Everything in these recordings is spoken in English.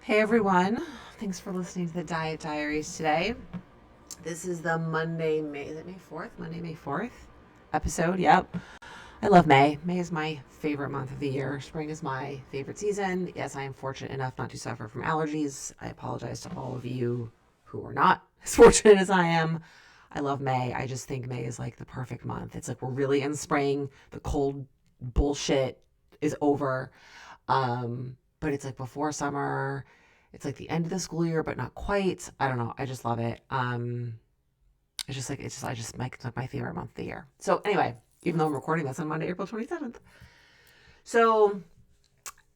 Hey everyone, thanks for listening to the Diet Diaries today. This is the Monday, is it May 4th? Monday, May 4th episode. Yep. I love May. May is my favorite month of the year. Spring is my favorite season. Yes, I am fortunate enough not to suffer from allergies. I apologize to all of you who are not as fortunate as I am. I love May. I just think May is like the perfect month. It's like we're really in spring. The cold bullshit is over. But it's like before summer. It's like the end of the school year, but not quite. I don't know. I just love it. I just like my favorite month of the year. So anyway, even though I'm recording this on Monday, April 27th. So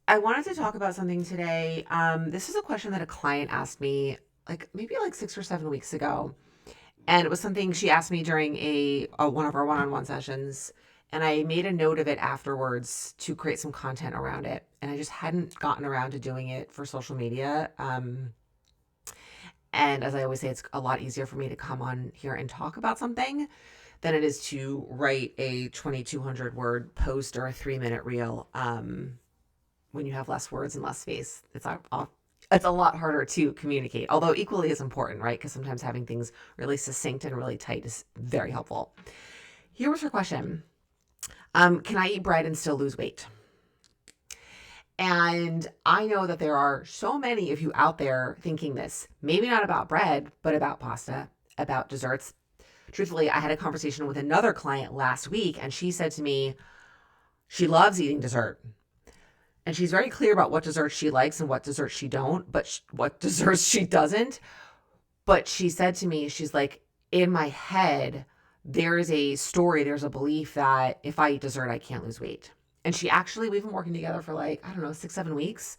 I wanted to talk about something today. This is a question that a client asked me maybe 6 or 7 weeks ago. And it was something she asked me during one of our one-on-one sessions. And I made a note of it afterwards to create some content around it. And I just hadn't gotten around to doing it for social media. And as I always say, it's a lot easier for me to come on here and talk about something than it is to write a 2,200 word post or a 3-minute reel when you have less words and less space. It's a lot harder to communicate, although equally as important, right? Because sometimes having things really succinct and really tight is very helpful. Here was her question. Can I eat bread and still lose weight? And I know that there are so many of you out there thinking this, maybe not about bread, but about pasta, about desserts. Truthfully, I had a conversation with another client last week, and she said to me, she loves eating dessert. And she's very clear about what desserts she likes and what desserts she don't, but what desserts she doesn't. But she said to me, she's like, in my head, there's a story, there's a belief that if I eat dessert, I can't lose weight. And we've been working together for 6, 7 weeks.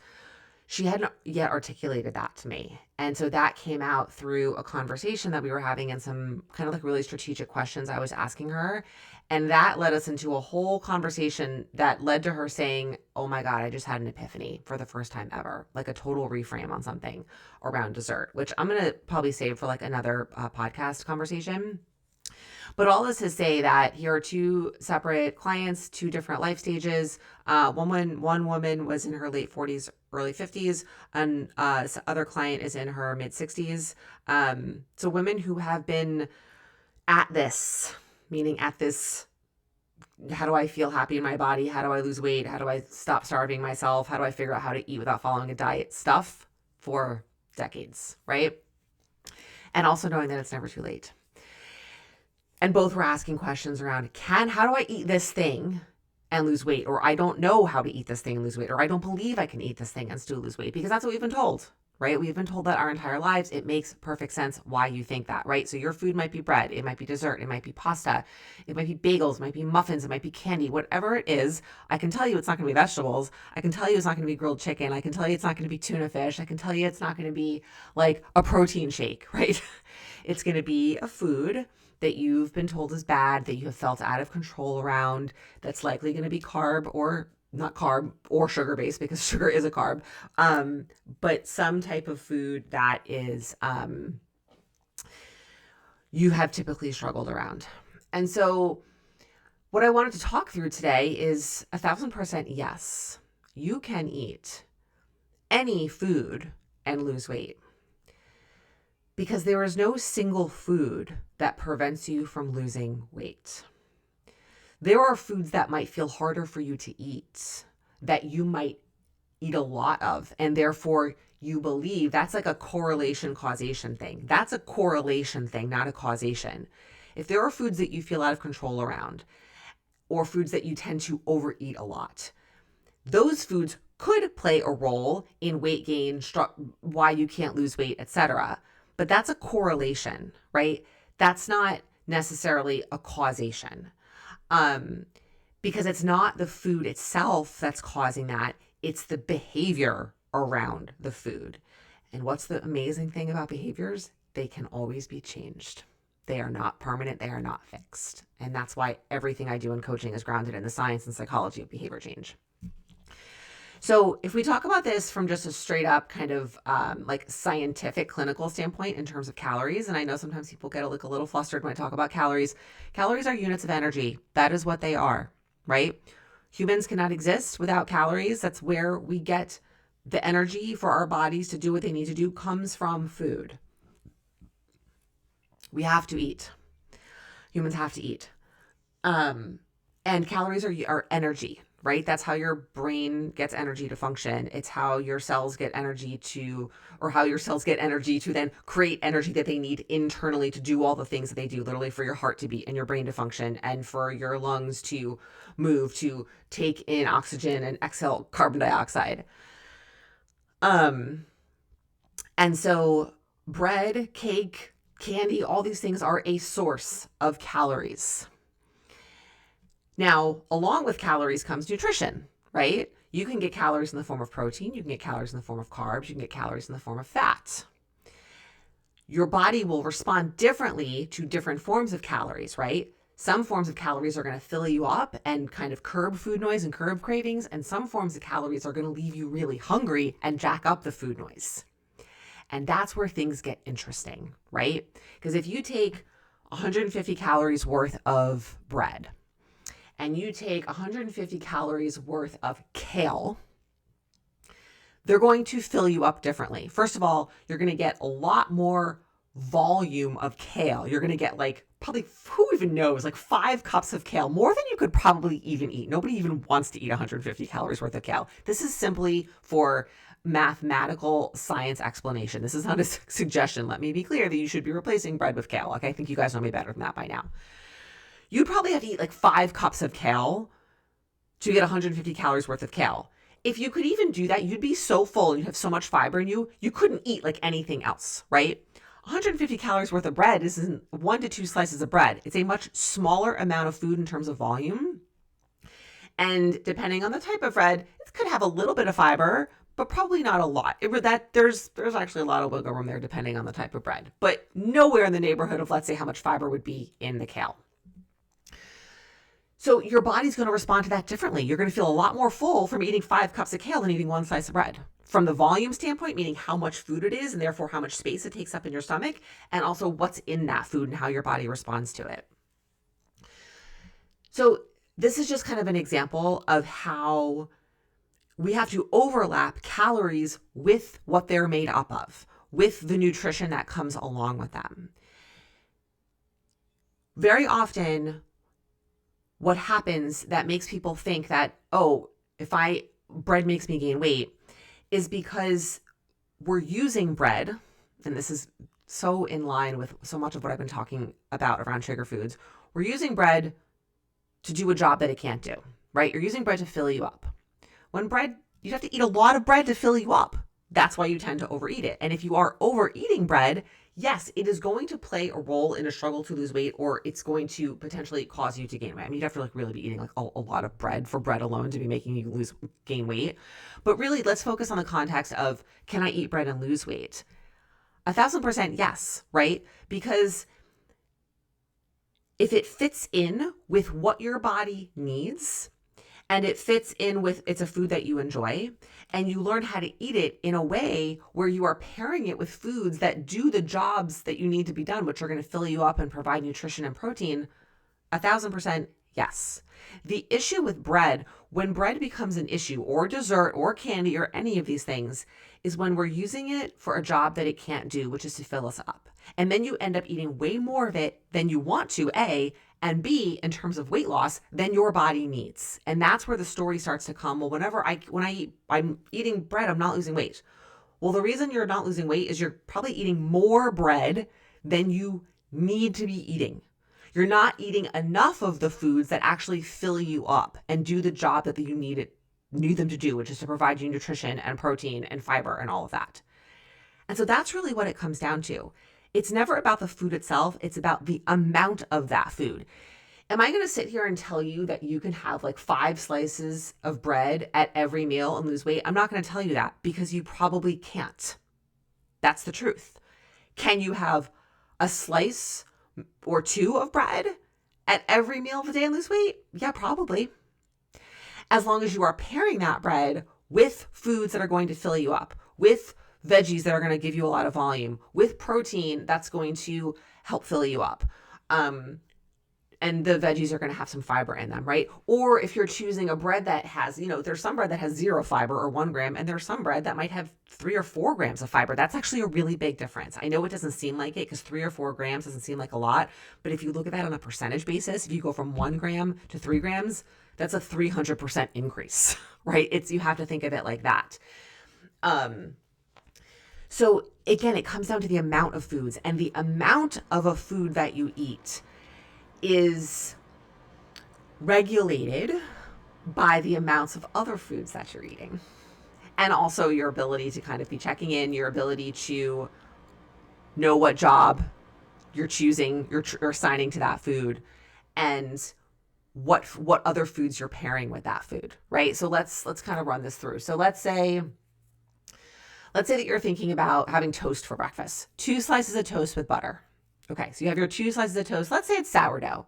She hadn't yet articulated that to me. And so that came out through a conversation that we were having and some kind of really strategic questions I was asking her. And that led us into a whole conversation that led to her saying, oh my God, I just had an epiphany for the first time ever, like a total reframe on something around dessert, which I'm going to probably save for another podcast conversation. But all this to say that here are two separate clients, two different life stages. One woman was in her late 40s, early 50s, and other client is in her mid 60s. So women who have been at this, meaning at this, how do I feel happy in my body? How do I lose weight? How do I stop starving myself? How do I figure out how to eat without following a diet stuff for decades, right? And also knowing that it's never too late. And both were asking questions around, how do I eat this thing and lose weight? Or I don't know how to eat this thing and lose weight. Or I don't believe I can eat this thing and still lose weight. Because that's what we've been told, right? We've been told that our entire lives. It makes perfect sense why you think that, right? So your food might be bread. It might be dessert. It might be pasta. It might be bagels. It might be muffins. It might be candy. Whatever it is, I can tell you it's not going to be vegetables. I can tell you it's not going to be grilled chicken. I can tell you it's not going to be tuna fish. I can tell you it's not going to be like a protein shake, right? It's going to be a food that you've been told is bad, that you have felt out of control around, that's likely going to be carb or not carb or sugar based, because sugar is a carb, but some type of food that is you have typically struggled around. And so what I wanted to talk through today is 1,000% yes, you can eat any food and lose weight. Because there is no single food that prevents you from losing weight. There are foods that might feel harder for you to eat, that you might eat a lot of, and therefore you believe that's like a correlation causation thing. That's a correlation thing, not a causation. If there are foods that you feel out of control around, or foods that you tend to overeat a lot, those foods could play a role in weight gain, why you can't lose weight, etc. But that's a correlation, right? That's not necessarily a causation, because it's not the food itself that's causing that. It's the behavior around the food. And what's the amazing thing about behaviors? They can always be changed. They are not permanent. They are not fixed. And that's why everything I do in coaching is grounded in the science and psychology of behavior change. So if we talk about this from just a straight up kind of scientific clinical standpoint in terms of calories, and I know sometimes people get a little flustered when I talk about calories. Calories are units of energy. That is what they are, right? Humans cannot exist without calories. That's where we get the energy for our bodies to do what they need to do comes from food. We have to eat. Humans have to eat. And calories are energy, right? That's how your brain gets energy to function. It's how your cells get energy to, or how your cells get energy to then create energy that they need internally to do all the things that they do, literally for your heart to beat and your brain to function and for your lungs to move, to take in oxygen and exhale carbon dioxide. And so bread, cake, candy, all these things are a source of calories. Now, along with calories comes nutrition, right? You can get calories in the form of protein. You can get calories in the form of carbs. You can get calories in the form of fat. Your body will respond differently to different forms of calories, right? Some forms of calories are going to fill you up and kind of curb food noise and curb cravings. And some forms of calories are going to leave you really hungry and jack up the food noise. And that's where things get interesting, right? Because if you take 150 calories worth of bread, and you take 150 calories worth of kale, they're going to fill you up differently. First of all, you're going to get a lot more volume of kale. You're going to get like probably, who even knows, like 5 cups of kale, more than you could probably even eat. Nobody even wants to eat 150 calories worth of kale. This is simply for mathematical science explanation. This is not a suggestion. Let me be clear that you should be replacing bread with kale. Okay, I think you guys know me better than that by now. You'd probably have to eat like 5 cups of kale to get 150 calories worth of kale. If you could even do that, you'd be so full and you'd have so much fiber in you, you couldn't eat like anything else, right? 150 calories worth of bread isn't 1 to 2 slices of bread. It's a much smaller amount of food in terms of volume. And depending on the type of bread, it could have a little bit of fiber, but probably not a lot. There's actually a lot of wiggle room there depending on the type of bread, but nowhere in the neighborhood of, let's say, how much fiber would be in the kale. So your body's going to respond to that differently. You're going to feel a lot more full from eating 5 cups of kale than eating 1 slice of bread. From the volume standpoint, meaning how much food it is and therefore how much space it takes up in your stomach, and also what's in that food and how your body responds to it. So this is just kind of an example of how we have to overlap calories with what they're made up of, with the nutrition that comes along with them. Very often, what happens that makes people think that, oh, bread makes me gain weight, is because we're using bread, and this is so in line with so much of what I've been talking about around sugar foods. We're using bread to do a job that it can't do, right? You're using bread to fill you up. When bread, you have to eat a lot of bread to fill you up. That's why you tend to overeat it. And if you are overeating bread, yes, it is going to play a role in a struggle to lose weight, or it's going to potentially cause you to gain weight. I mean, you'd have to really be eating like a lot of bread for bread alone to be making you gain weight. But really, let's focus on the context of, can I eat bread and lose weight? 1,000% yes, right? Because if it fits in with what your body needs, and it fits in with, it's a food that you enjoy, and you learn how to eat it in a way where you are pairing it with foods that do the jobs that you need to be done, which are going to fill you up and provide nutrition and protein, 1,000% yes. The issue with bread, when bread becomes an issue, or dessert, or candy, or any of these things, is when we're using it for a job that it can't do, which is to fill us up. And then you end up eating way more of it than you want to, A, and B, in terms of weight loss, than your body needs. And that's where the story starts to come. Well, I'm eating bread, I'm not losing weight. Well, the reason you're not losing weight is you're probably eating more bread than you need to be eating. You're not eating enough of the foods that actually fill you up and do the job that you need them to do, which is to provide you nutrition and protein and fiber and all of that. And so that's really what it comes down to. It's never about the food itself. It's about the amount of that food. Am I going to sit here and tell you that you can have like 5 slices of bread at every meal and lose weight? I'm not going to tell you that, because you probably can't. That's the truth. Can you have a slice or 2 of bread at every meal of the day and lose weight? Yeah, probably. As long as you are pairing that bread with foods that are going to fill you up, with veggies that are going to give you a lot of volume, with protein that's going to help fill you up. And the veggies are going to have some fiber in them, right? Or if you're choosing a bread that has, there's some bread that has 0 fiber or 1 gram, and there's some bread that might have 3 or 4 grams of fiber. That's actually a really big difference. I know it doesn't seem like it because 3 or 4 grams doesn't seem like a lot, but if you look at that on a percentage basis, if you go from 1 gram to 3 grams, that's a 300% increase, right? You have to think of it like that. So again, it comes down to the amount of foods, and the amount of a food that you eat is regulated by the amounts of other foods that you're eating. And also your ability to kind of be checking in, your ability to know what job you're choosing, you're assigning to that food, and what other foods you're pairing with that food, right? So let's kind of run this through. So let's say that you're thinking about having toast for breakfast. 2 slices of toast with butter. Okay, so you have your 2 slices of toast. Let's say it's sourdough.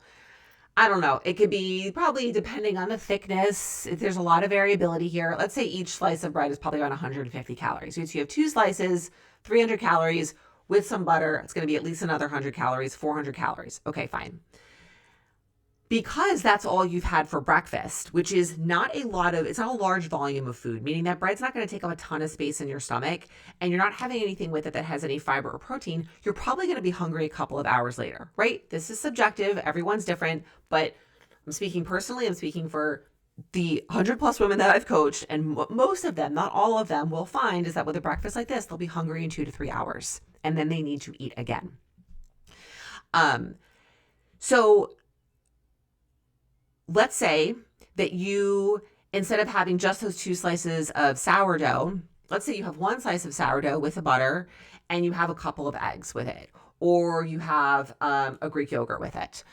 I don't know. It could be probably depending on the thickness. There's a lot of variability here. Let's say each slice of bread is probably around 150 calories. So you have 2 slices, 300 calories with some butter. It's going to be at least another 100 calories, 400 calories. Okay, fine. Because that's all you've had for breakfast, which is it's not a large volume of food, meaning that bread's not going to take up a ton of space in your stomach, and you're not having anything with it that has any fiber or protein, you're probably going to be hungry a couple of hours later, right? This is subjective. Everyone's different, but I'm speaking personally. I'm speaking for the 100+ women that I've coached, and most of them, not all of them, will find is that with a breakfast like this, they'll be hungry in 2 to 3 hours, and then they need to eat again. So let's say that you, instead of having just those 2 slices of sourdough, let's say you have 1 slice of sourdough with the butter and you have a couple of eggs with it, or you have a Greek yogurt with it,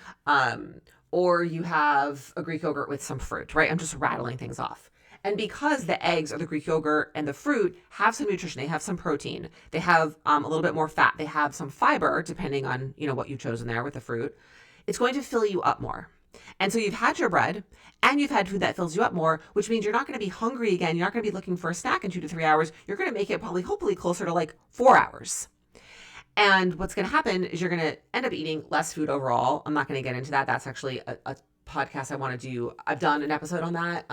or you have a Greek yogurt with some fruit, right? I'm just rattling things off. And because the eggs or the Greek yogurt and the fruit have some nutrition, they have some protein, they have a little bit more fat, they have some fiber, depending on, what you've chosen there with the fruit, it's going to fill you up more. And so you've had your bread and you've had food that fills you up more, which means you're not going to be hungry again. You're not going to be looking for a snack in 2 to 3 hours. You're going to make it hopefully closer to like 4 hours. And what's going to happen is you're going to end up eating less food overall. I'm not going to get into that. That's actually a podcast I want to do. I've done an episode on that,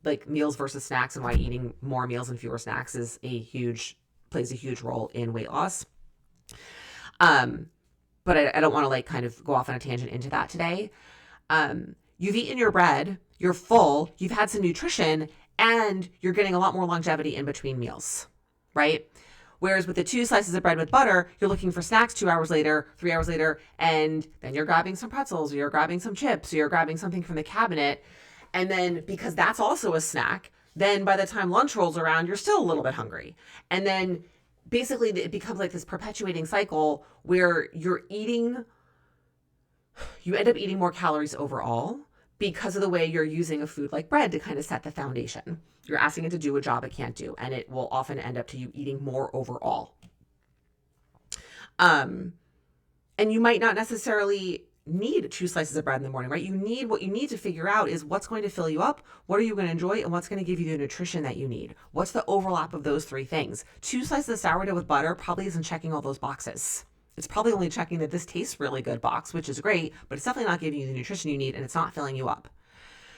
like meals versus snacks, and why eating more meals and fewer snacks plays a huge role in weight loss. But I don't want to like kind of go off on a tangent into that today. You've eaten your bread, you're full, you've had some nutrition, and you're getting a lot more longevity in between meals, right? Whereas with the 2 slices of bread with butter, you're looking for snacks 2 hours later, 3 hours later, and then you're grabbing some pretzels, or you're grabbing some chips, or you're grabbing something from the cabinet. And then because that's also a snack, then by the time lunch rolls around, you're still a little bit hungry. And then basically it becomes like this perpetuating cycle where you end up eating more calories overall because of the way you're using a food like bread to kind of set the foundation. You're asking it to do a job it can't do, and it will often end up to you eating more overall. And you might not necessarily need 2 slices of bread in the morning, right? What you need to figure out is what's going to fill you up, what are you going to enjoy, and what's going to give you the nutrition that you need. What's the overlap of those 3 things? 2 slices of sourdough with butter probably isn't checking all those boxes. It's probably only checking that this tastes really good box, which is great, but it's definitely not giving you the nutrition you need, and it's not filling you up.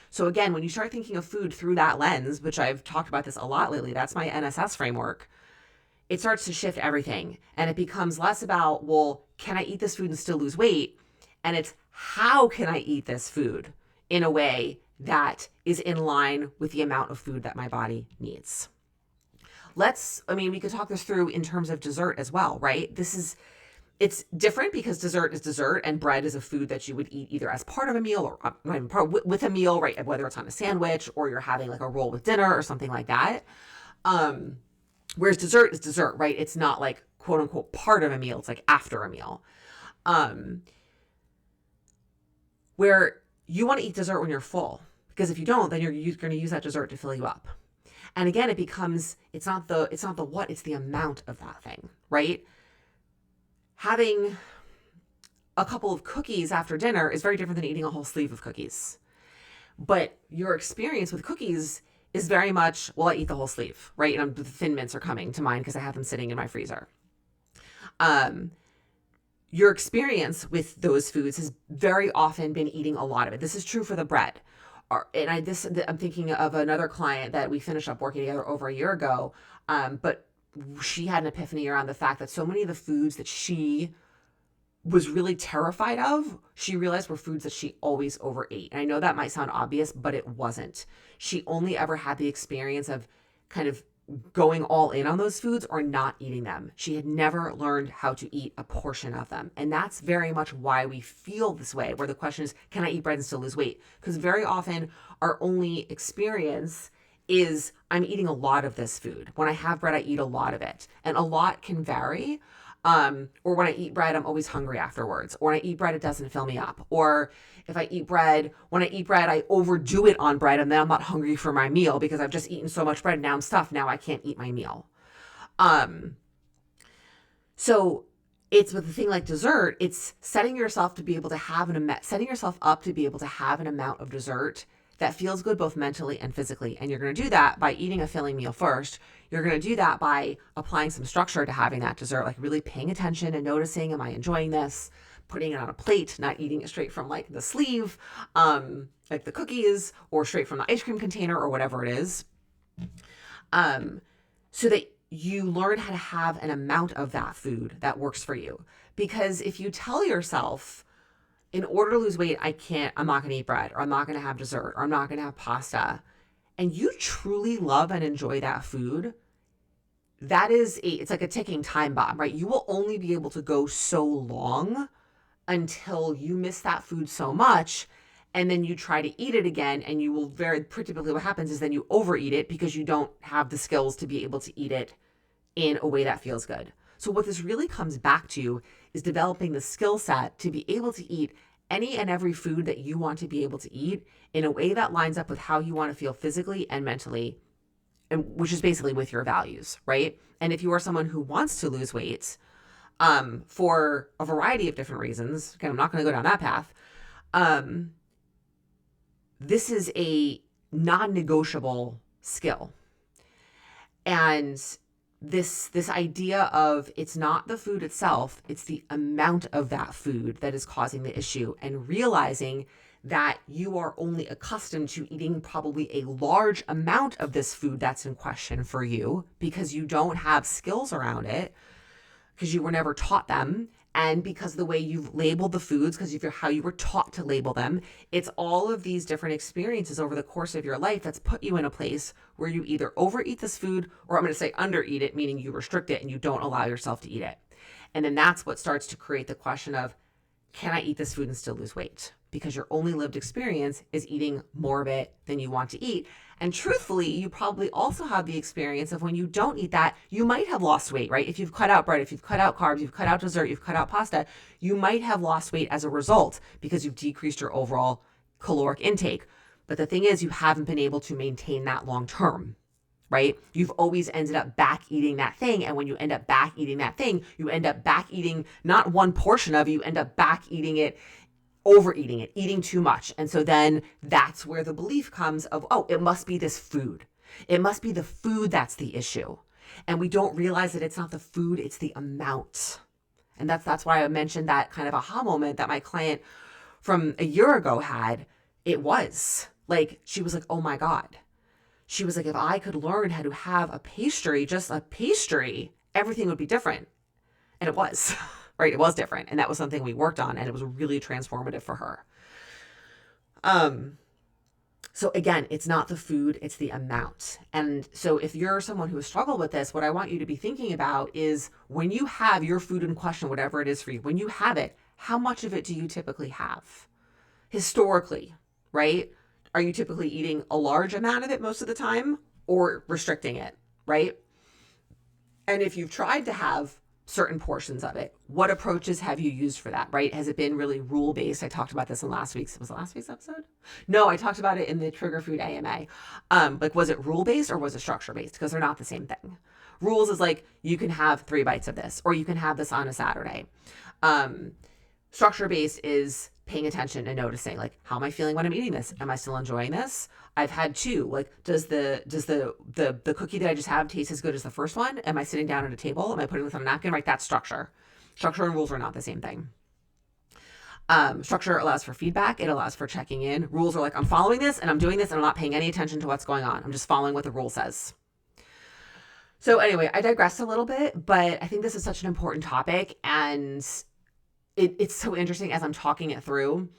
So again, when you start thinking of food through that lens, which I've talked about this a lot lately, that's my NSS framework, it starts to shift everything. And it becomes less about, well, can I eat this food and still lose weight? And it's how can I eat this food in a way that is in line with the amount of food that my body needs. We could talk this through in terms of dessert as well, right? It's different because dessert is dessert and bread is a food that you would eat either as part of a meal or with a meal, right? Whether it's on a sandwich or you're having like a roll with dinner or something like that. Whereas dessert is dessert, right? It's not like quote unquote part of a meal. It's like after a meal. Where you want to eat dessert when you're full, because if you don't, then you're going to use that dessert to fill you up. And again, it's not the what, it's the amount of that thing, right? Having a couple of cookies after dinner is very different than eating a whole sleeve of cookies. But your experience with cookies is very much, well, I eat the whole sleeve, right? And the Thin Mints are coming to mind because I have them sitting in my freezer. your experience with those foods has very often been eating a lot of it. This is true for the bread. I'm thinking of another client that we finished up working together over a year ago, but she had an epiphany around the fact that so many of the foods that she was really terrified of, she realized were foods that she always overate. And I know that might sound obvious, but it wasn't. She only ever had the experience of kind of going all in on those foods or not eating them. She had never learned how to eat a portion of them. And that's very much why we feel this way, where the question is, can I eat bread and still lose weight? Because very often our only experience is I'm eating a lot of this food. When I have bread, I eat a lot of it. And a lot can vary. Or when I eat bread, I'm always hungry afterwards. Or when I eat bread, it doesn't fill me up. Or if I eat bread, when I eat bread, I overdo it on bread and then I'm not hungry for my meal because I've just eaten so much bread. Now I'm stuffed. Now I can't eat my meal. So it's with a thing like dessert, it's setting yourself up to be able to have an amount of dessert that feels good both mentally and physically. And you're going to do that by eating a filling meal first. You're going to do that by applying some structure to having that dessert, like really paying attention and noticing, am I enjoying this? Putting it on a plate, not eating it straight from like the sleeve, like the cookies, or straight from the ice cream container or whatever it is. So that you learn how to have an amount of that food that works for you. Because if you tell yourself, in order to lose weight, I'm not going to eat bread, or I'm not going to have dessert, or I'm not going to have pasta, and you truly love and enjoy that food, it's like a ticking time bomb, right? You will only be able to go so long until you miss that food so much, and then you try to eat it again, and you will typically what happens is then you overeat it because you don't have the skills to be able to eat it in a way that feels good. So what this really comes back to is developing the skill set to be able to eat any and every food that you want to be able to eat in a way that lines up with how you want to feel physically and mentally, and which is basically with your values, right? And if you are someone who wants to lose weight, for a variety of different reasons, again, I'm not going to go down that path. This is a non-negotiable skill. And this idea of it's not the food itself, it's the amount of that food that is causing the issue, and realizing that you are only accustomed to eating probably a large amount of this food that's in question for you because you don't have skills around it, because you were never taught them, and because the way you've labeled the foods, because of how you were taught to label them. It's all of these different experiences over the course of your life that's put you in a place where you either overeat this food, or I'm going to say undereat it, meaning you restrict it and you don't allow yourself to eat it. And then that's what starts to create the question of, can I eat this food and still lose weight? Because your only lived experience is eating more of it than you want to eat. And truthfully, you probably also have the experience of when you don't eat that, you might have lost weight, right? If you've cut out bread, if you've cut out carbs, you've cut out dessert, you've cut out pasta, you might have lost weight as a result because you've decreased your overall caloric intake. But the thing is, you haven't been able to maintain that long term, right? You've always ended up back eating that thing. And when you end up back eating that thing, you end up back eating not one portion of it, you end up back eating it, overeating it, eating too much. And so then that's where the belief comes of, oh, it must be this food. It must be the food that's the issue. And we don't realize that it's not the food, it's the amount. And that's why I mentioned that kind of aha moment that my client from a year ago had. It was like, she was like, oh my God. She was like, if I could learn how to have a pastry, just a pastry, everything would be different. And it was. Right? It was different. And that was something we worked on, and it was really transformative for her. So again, it's not the food, it's the amount. And so if you're someone who has struggled with this, what I want you to be thinking about is, when you have your food in question, whatever it is for you, when you have it, how much of it do you typically have? Historically, right? Are you typically eating a large amount of it most of the time, or restricting it, right? And if you've tried to have certain portions of it, what approaches have you used for that, right? Has it been really rule-based? I talked about this in was it last week's episode? No, I talked about it in the Trigger Food AMA. Like, was it rule-based or was it structure-based? Because they're not the same thing. Rules is like, you can have 3 bites of this, or you can have this on a Saturday. Structure-based is paying attention and noticing, like, how am I feeling when I'm eating this? Am I still enjoying this? I've had 2. Like, does the cookie that I just have taste as good as the first one? Am I sitting down at a table? Am I putting this on a napkin? Right, that's structure. Structure and rules are not the same thing. Structure allows for feedback. It allows for checking in. Rules are like, I'm following this and I'm doing this and I'm not paying any attention to what's going on. I'm just following what the rule says. So anyway, I digressed a little bit, but I think this is such an important topic, and it's so interesting as I'm talking it through.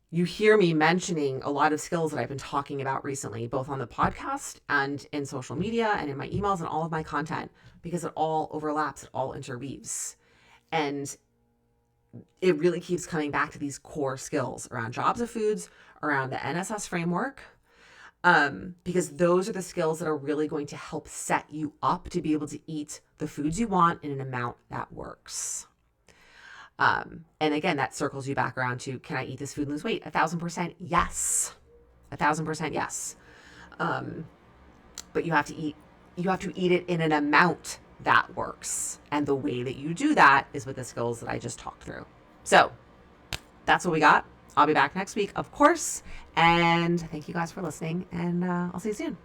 You hear me mentioning a lot of skills that I've been talking about recently, both on the podcast and in social media and in my emails and all of my content, because it all overlaps, it all interweaves. And it really keeps coming back to these core skills around jobs of foods, around the NSS framework, because those are the skills that are really going to help set you up to be able to eat the foods you want in an amount that works. And again, that circles you back around to, can I eat this food and lose weight? 1,000% yes. 1,000% yes. But you have to eat it in an amount that works. And the way that you do that is with the skills that I just talked through. So that's what we got. I'll be back next week, of course. And thank you guys for listening, and I'll see you soon.